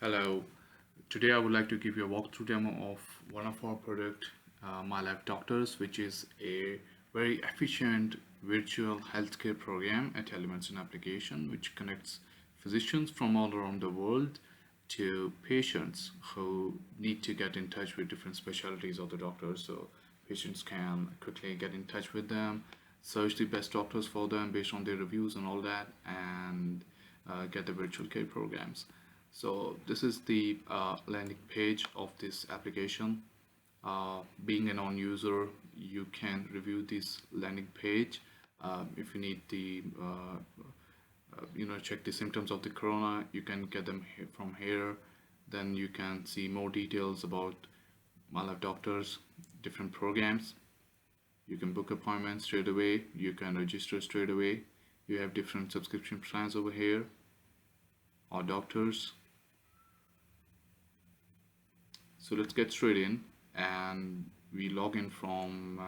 Hello, today I would like to give you a walkthrough demo of one of our product, My Life Doctors, which is a very efficient virtual healthcare program, a telemedicine application which connects physicians from all around the world to patients who need to get in touch with different specialties of the doctors. So patients can quickly get in touch with them, search the best doctors for them based on their reviews and all that, and get the virtual care programs. So this is the landing page of this application. Being a non-user, you can review this landing page. If you need the check the symptoms of the corona, you can get them from here. Then you can see more details about My Life Doctors, different programs. You can book appointments straight away. You can register straight away. You have different subscription plans over here. Our doctors. So let's get straight in, and we log in from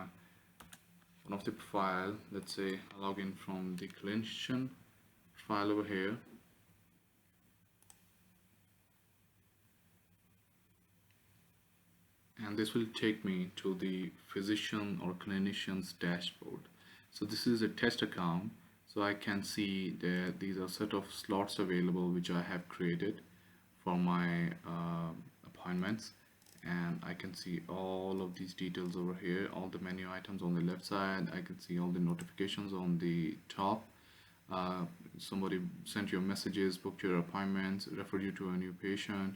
one of the profile. Let's say I log in from the clinician file over here. And this will take me to the physician or clinician's dashboard. So this is a test account, so I can see that these are set of slots available which I have created for my appointments, and I can see all of these details over here, all the menu items on the left side. I can see all the notifications on the top. Somebody sent you messages, booked your appointments, referred you to a new patient,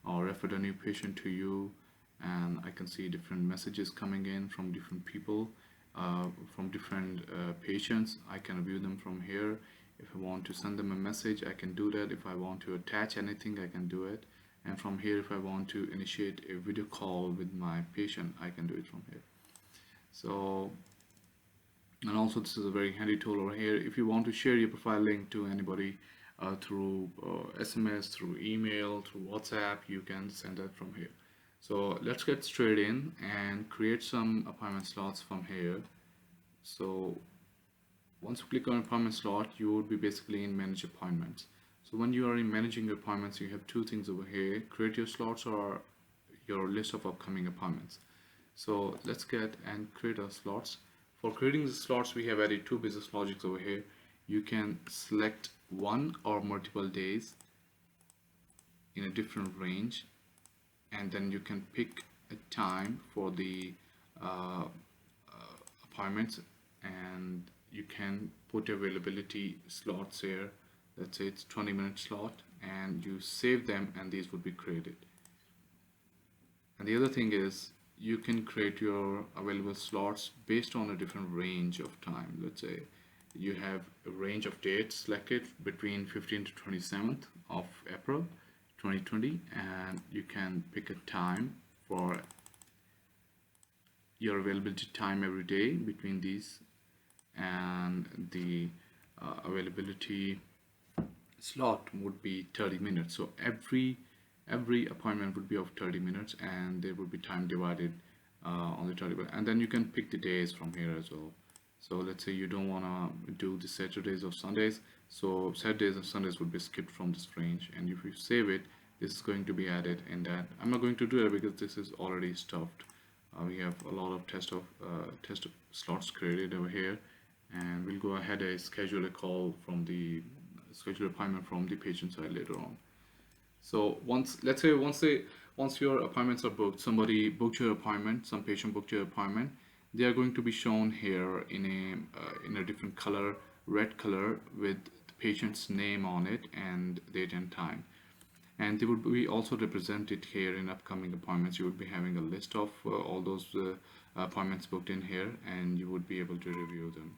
or referred a new patient to you. And I can see different messages coming in from different people, from different patients. I can view them from here. If I want to send them a message, I can do that. If I want to attach anything, I can do it. And from here, if I want to initiate a video call with my patient, I can do it from here. So, and also this is a very handy tool over here. If you want to share your profile link to anybody through SMS, through email, through WhatsApp, you can send that from here. So let's get straight in and create some appointment slots from here. So once you click on appointment slot, you would be basically in manage appointments. So when you are in managing your appointments, you have two things over here: create your slots or your list of upcoming appointments. So let's get and create our slots. For creating the slots, we have added two business logics over here. You can select one or multiple days in a different range, and then you can pick a time for the appointments, and you can put availability slots here. Let's say it's 20-minute slot, and you save them, and these would be created. And the other thing is you can create your available slots based on a different range of time. Let's say you have a range of dates selected between 15th to 27th of April 2020, and you can pick a time for your availability time every day between these, and the availability slot would be 30 minutes. So every appointment would be of 30 minutes, and there would be time divided on the 30 minutes. And then you can pick the days from here as well. So let's say you don't want to do the Saturdays or Sundays, so Saturdays and Sundays would be skipped from this range. And if you save it, this is going to be added in that. I'm not going to do it because this is already stuffed. We have a lot of test slots created over here, and we'll go ahead and schedule a call from the schedule appointment from the patient side later on. So once your appointments are booked, somebody booked your appointment, some patient booked your appointment, they are going to be shown here in a different color, red color, with the patient's name on it and date and time. And they would be also represented here in upcoming appointments. You would be having a list of all those appointments booked in here, and you would be able to review them.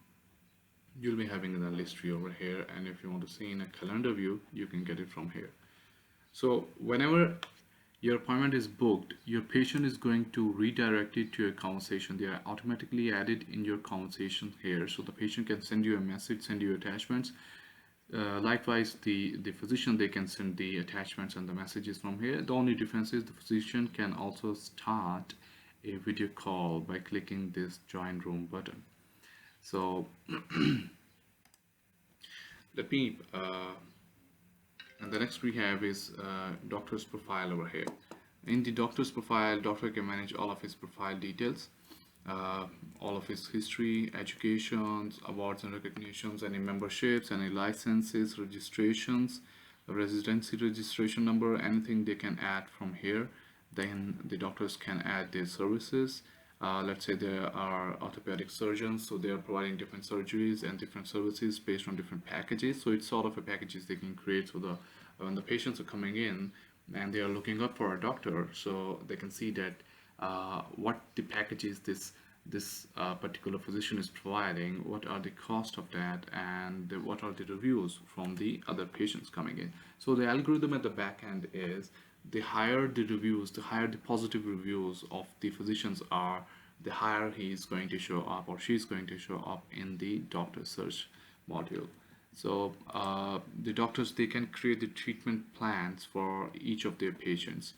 You'll be having the list view over here, and if you want to see in a calendar view, you can get it from here. So whenever your appointment is booked, your patient is going to redirect it to a conversation. They are automatically added in your conversation here, so the patient can send you a message, send you attachments. Likewise, the physician, they can send the attachments and the messages from here. The only difference is the physician can also start a video call by clicking this join room button. So let me And the next we have is doctor's profile over here. In the doctor's profile, doctor can manage all of his profile details, uh, all of his history, educations, awards and recognitions, any memberships, any licenses, registrations, residency registration number, anything they can add from here. Then the doctors can add their services. Let's say there are orthopedic surgeons, so they are providing different surgeries and different services based on different packages. So it's sort of a packages they can create. So the when the patients are coming in and they are looking up for a doctor, so they can see that what the packages this particular physician is providing, what are the cost of that, and what are the reviews from the other patients coming in. So the algorithm at the back end is the higher the reviews, the higher the positive reviews of the physicians are, the higher he is going to show up or she is going to show up in the doctor search module. So the doctors, they can create the treatment plans for each of their patients.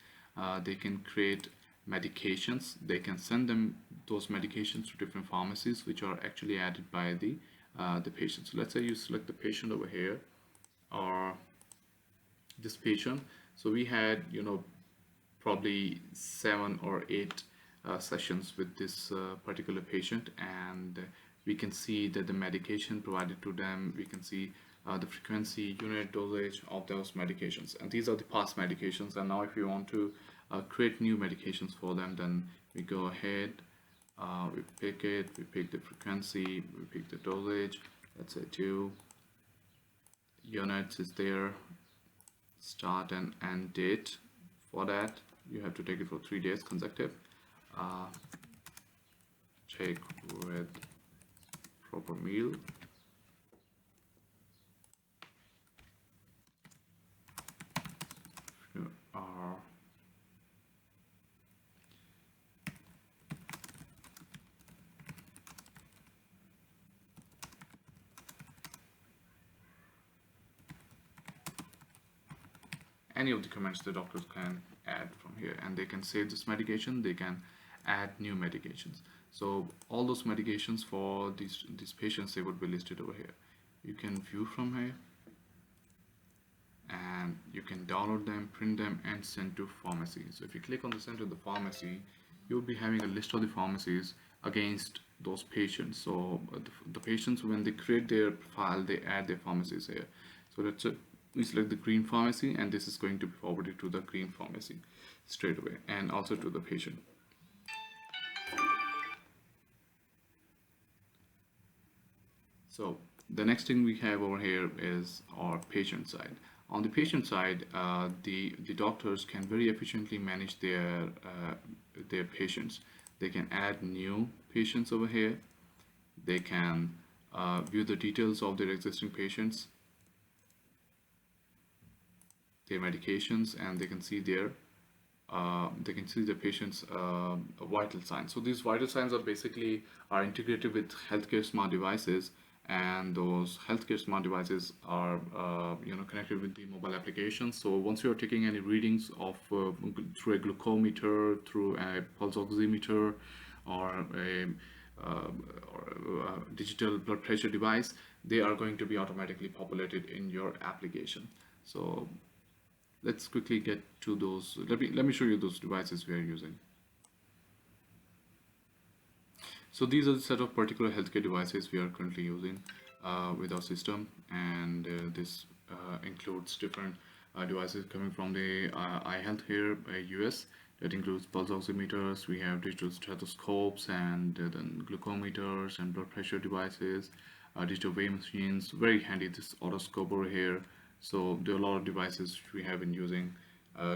They can create medications. They can send them those medications to different pharmacies, which are actually added by the patient. So let's say you select the patient over here, or this patient. So we had, probably 7 or 8 sessions with this particular patient, and we can see that the medication provided to them, we can see the frequency, unit dosage of those medications, and these are the past medications. And now if you want to create new medications for them, then we go ahead, we pick it, we pick the frequency, we pick the dosage, let's say 2 units is there, start and end date. For that you have to take it for 3 days consecutive. Take with proper meal. If you are any of the comments the doctors can add from here, and they can save this medication, they can add new medications. So all those medications for these patients, they would be listed over here. You can view from here, and you can download them, print them, and send to pharmacy. So if you click on the send to the pharmacy, you'll be having a list of the pharmacies against those patients. So the patients, when they create their profile, they add their pharmacies here. So that's it. We select the green pharmacy, and this is going to be forwarded to the green pharmacy straight away, and also to the patient. So the next thing we have over here is our patient side. On the patient side, the doctors can very efficiently manage their patients. They can add new patients over here. They can view the details of their existing patients, their medications, and they can see the patient's vital signs. So these vital signs are basically integrated with healthcare smart devices, and those healthcare smart devices are connected with the mobile applications. So once you are taking any readings of through a glucometer, through a pulse oximeter, or a digital blood pressure device, they are going to be automatically populated in your application. So let's quickly get to those. Let me show you those devices we are using. So these are the set of particular healthcare devices we are currently using with our system, and this includes different devices coming from the iHealth here by US. That includes pulse oximeters, we have digital stethoscopes, and then glucometers and blood pressure devices, digital weigh machines. Very handy, this otoscope over here. So there are a lot of devices we have been using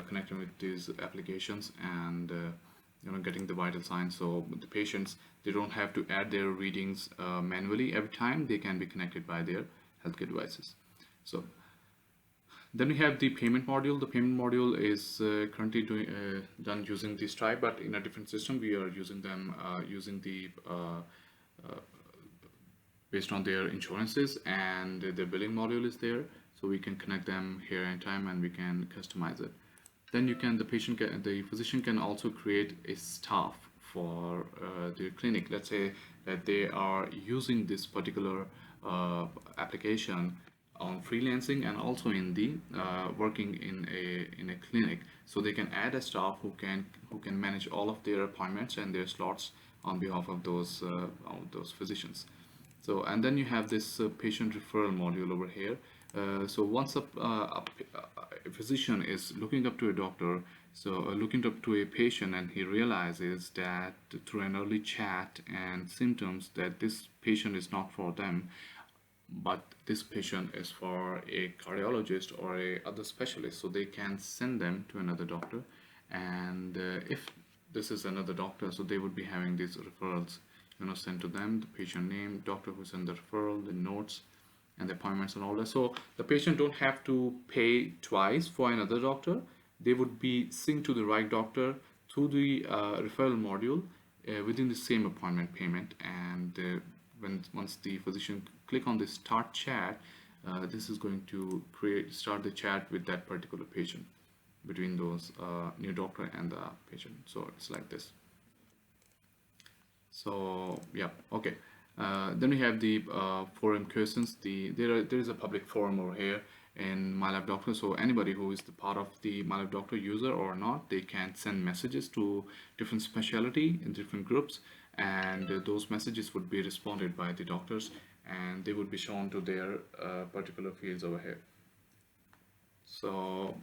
connecting with these applications, and getting the vital signs. So the patients, they don't have to add their readings manually every time. They can be connected by their healthcare devices. So then we have the payment module. The payment module is currently done using the Stripe, but in a different system. We are using them using the based on their insurances, and their billing module is there. So we can connect them here anytime, and we can customize it. Then the physician can also create a staff for their clinic. Let's say that they are using this particular application on freelancing and also in the working in a clinic, so they can add a staff who can manage all of their appointments and their slots on behalf of those physicians. So, and then you have this patient referral module over here. So once a physician is looking up to a doctor, so looking up to a patient, and he realizes that through an early chat and symptoms that this patient is not for them, but this patient is for a cardiologist or a other specialist, so they can send them to another doctor. And if this is another doctor, so they would be having these referrals, sent to them, the patient name, doctor who sent the referral, the notes, and the appointments and all that. So the patient don't have to pay twice for another doctor. They would be synced to the right doctor through the referral module within the same appointment payment. And once the physician click on the start chat, this is going to start the chat with that particular patient between those new doctor and the patient. So it's like this. So yeah, okay. Then we have the forum questions. There is a public forum over here in MyLab Doctor. So anybody who is the part of the MyLab Doctor user or not, they can send messages to different specialty in different groups, and those messages would be responded by the doctors, and they would be shown to their particular fields over here. So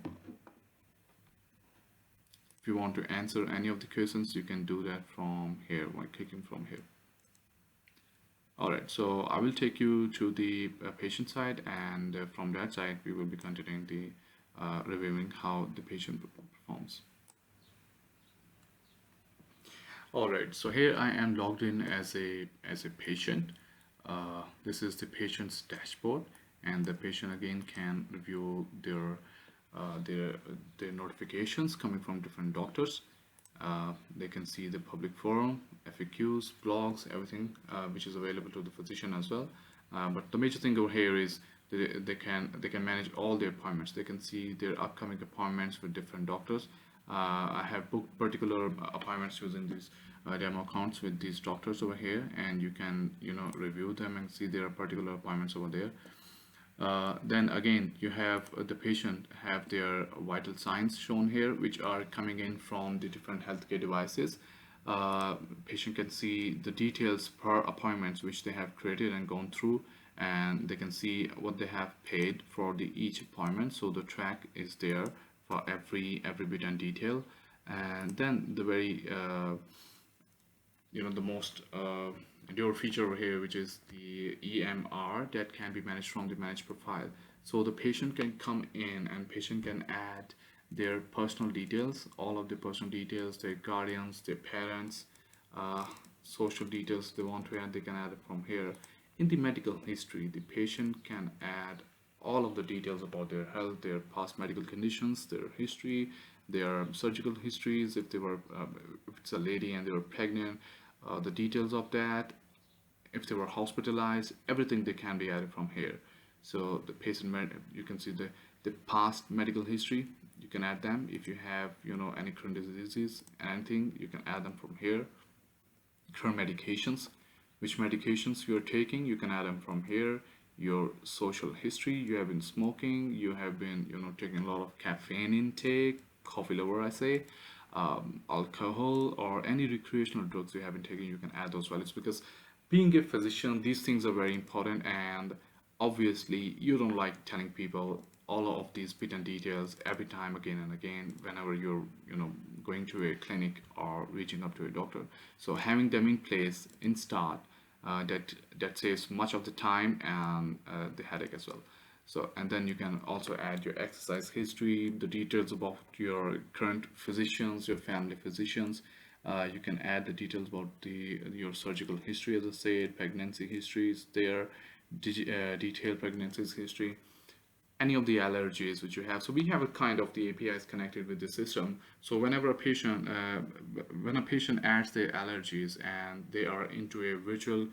if you want to answer any of the questions, you can do that from here by clicking from here. Alright, so I will take you to the patient side, and from that side we will be continuing the reviewing how the patient performs. Alright, so here I am logged in as a patient. This is the patient's dashboard, and the patient again can review their notifications coming from different doctors. They can see the public forum, FAQs, blogs, everything which is available to the physician as well. But the major thing over here is they can manage all their appointments. They can see their upcoming appointments with different doctors. I have booked particular appointments using these demo accounts with these doctors over here, and you can review them and see their particular appointments over there. Then again, you have the patient have their vital signs shown here, which are coming in from the different healthcare devices. Patient can see the details per appointments which they have created and gone through, and they can see what they have paid for each appointment. So the track is there for every bit and detail. And then the very the most your feature over here, which is the EMR that can be managed from the managed profile. So the patient can come in and patient can add their personal details, all of the personal details, their guardians, their parents, social details they want to add, they can add it from here. In the medical history, the patient can add all of the details about their health, their past medical conditions, their history, their surgical histories, if it's a lady and they were pregnant, the details of that, if they were hospitalized, everything they can be added from here. So the patient, you can see the past medical history, you can add them. If you have any current diseases, anything, you can add them from here. Current medications, which medications you're taking, you can add them from here. Your social history, you have been smoking, you have been taking a lot of caffeine intake, coffee lover I say, alcohol, or any recreational drugs you have been taking, you can add those values, because being a physician, these things are very important, and obviously you don't like telling people all of these bit and details every time again and again whenever you're going to a clinic or reaching up to a doctor. So having them in place in start, that saves much of the time and the headache as well. So, and then you can also add your exercise history, the details about your current physicians, your family physicians. You can add the details about your surgical history, as I said, pregnancy histories, their detailed pregnancy history, any of the allergies which you have. So we have a kind of the APIs connected with the system. So whenever when a patient adds their allergies and they are into a virtual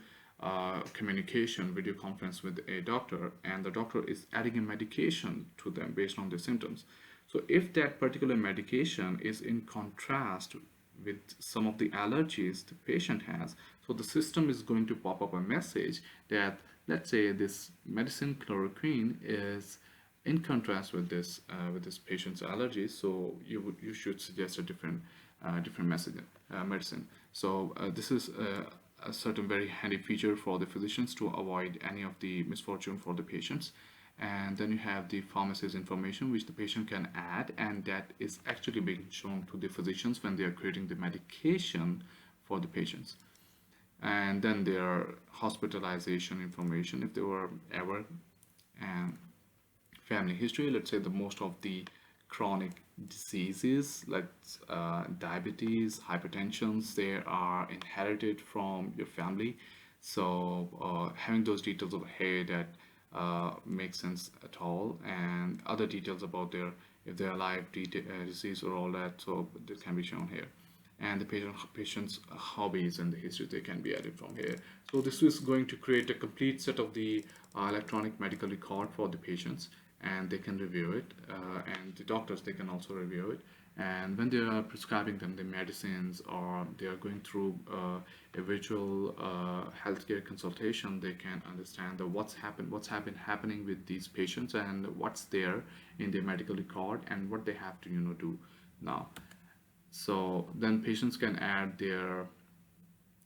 communication video conference with a doctor, and the doctor is adding a medication to them based on their symptoms. So if that particular medication is in contrast with some of the allergies the patient has, so the system is going to pop up a message that let's say this medicine chloroquine is in contrast with this patient's allergies, so you should suggest a different message, medicine. So this is a certain very handy feature for the physicians to avoid any of the misfortune for the patients. And then you have the pharmacist information which the patient can add, and that is actually being shown to the physicians when they are creating the medication for the patients. And then their hospitalization information if they were ever, and family history. Let's say the most of the chronic diseases like diabetes, hypertensions, they are inherited from your family. So having those details over here, that makes sense at all. And other details about their, if they're alive, disease or all that, so this can be shown here. And the patient's hobbies and the history, they can be added from here. So this is going to create a complete set of the electronic medical record for the patients, and they can review it, and the doctors, they can also review it. And when they are prescribing them the medicines, or they are going through a virtual healthcare consultation, they can understand the what's happening with these patients, and what's there in their medical record, and what they have to do now. So then patients can add their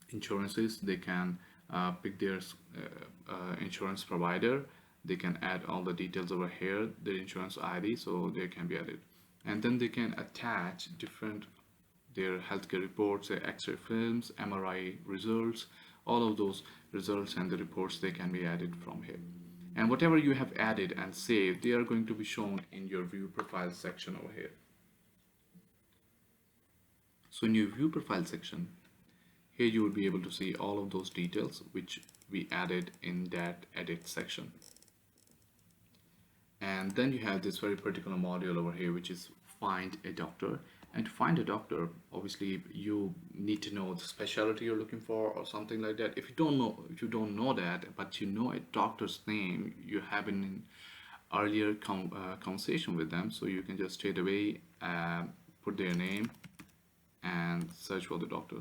insurances. They can pick their insurance provider. They can add all the details over here, their insurance ID, so they can be added. And then they can attach different their healthcare reports, their X-ray films, MRI results, all of those results and the reports, they can be added from here. And whatever you have added and saved, they are going to be shown in your view profile section over here. So in your view profile section, here you will be able to see all of those details which we added in that edit section. And then you have this very particular module over here, which is find a doctor. And to find a doctor, obviously you need to know the specialty you're looking for or something like that. If you don't know that, but you know a doctor's name, you have been in earlier conversation with them, so you can just straight away put their name and search for the doctor.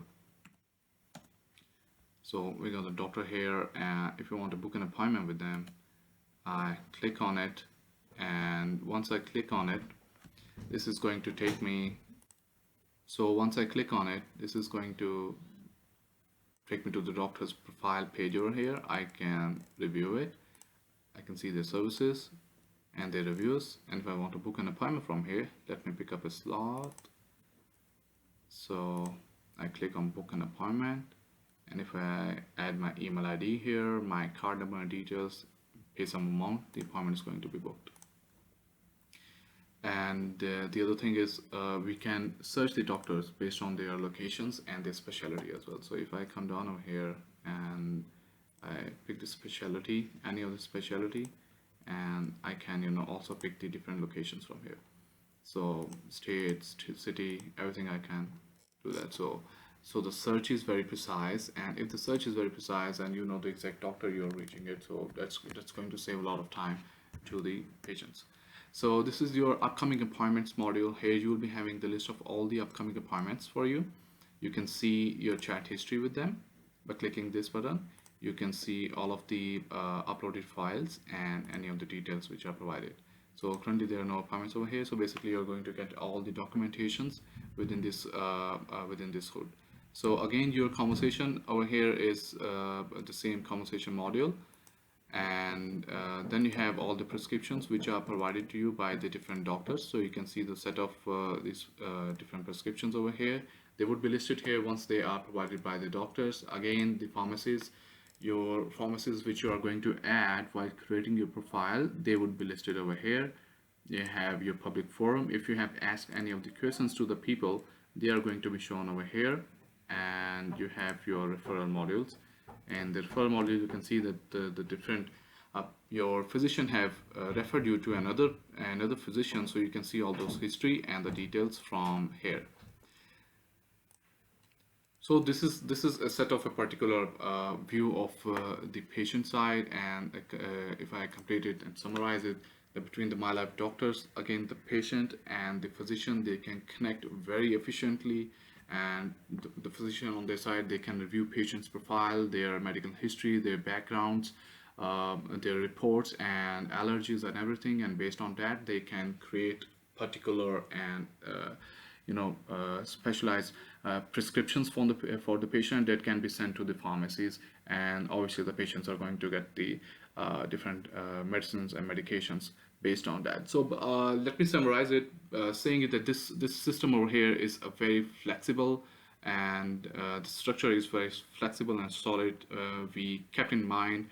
So we got the doctor here, and if you want to book an appointment with them, I click on it, and once I click on it, this is going to take me, so once I click on it, this is going to take me to the doctor's profile page over here. I can review it, I can see their services and their reviews, and if I want to book an appointment from here, let me pick up a slot. So I click on book an appointment, and if I add my email ID here, my card number and details, pay some amount, the appointment is going to be booked. And the other thing is we can search the doctors based on their locations and their specialty as well. So if I come down over here and I pick the specialty, any of the specialty, and I can also pick the different locations from here. So state, city, everything I can do that. So the search is very precise, and if the search is very precise and you know the exact doctor you're reaching it, so that's going to save a lot of time to the patients. So this is your upcoming appointments module. Here you will be having the list of all the upcoming appointments for you. You can see your chat history with them by clicking this button. You can see all of the uploaded files and any of the details which are provided. So currently there are no appointments over here, so basically you're going to get all the documentations within this hood. So again, your conversation over here is the same conversation module, and then you have all the prescriptions which are provided to you by the different doctors. So you can see the set of these different prescriptions over here. They would be listed here once they are provided by the doctors. Again, the pharmacies, your pharmacies which you are going to add while creating your profile, they would be listed over here. You have your public forum. If you have asked any of the questions to the people, they are going to be shown over here. And you have your referral modules, and the referral module, you can see that the different your physician have referred you to another physician, so you can see all those history and the details from here. So this is a set of a particular view of the patient side, and if I complete it and summarize it, that between the MyLife doctors, again the patient and the physician, they can connect very efficiently, and the physician on their side, they can review patient's profile, their medical history, their backgrounds, their reports and allergies and everything, and based on that they can create particular and specialized prescriptions for the patient that can be sent to the pharmacies, and obviously the patients are going to get the different medicines and medications based on that. So let me summarize it, saying it that this system over here is a very flexible, and the structure is very flexible and solid. We kept in mind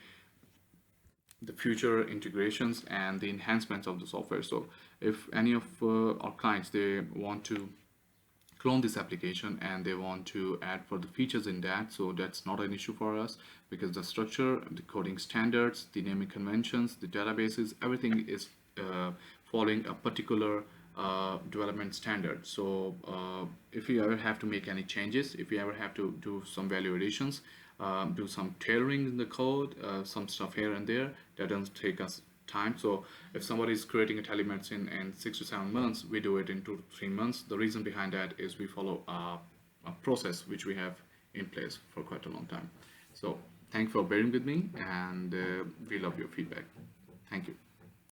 the future integrations and the enhancements of the software. So if any of our clients, they want to clone this application and they want to add further features in that, so that's not an issue for us, because the structure, the coding standards, the naming conventions, the databases, everything is following a particular development standard. So if you ever have to make any changes, if you ever have to do some value additions, do some tailoring in the code, some stuff here and there, that doesn't take us time. So if somebody is creating a telemedicine in 6 to 7 months, we do it in 2 to 3 months. The reason behind that is we follow a process which we have in place for quite a long time. So thanks for bearing with me, and we love your feedback. Thank you.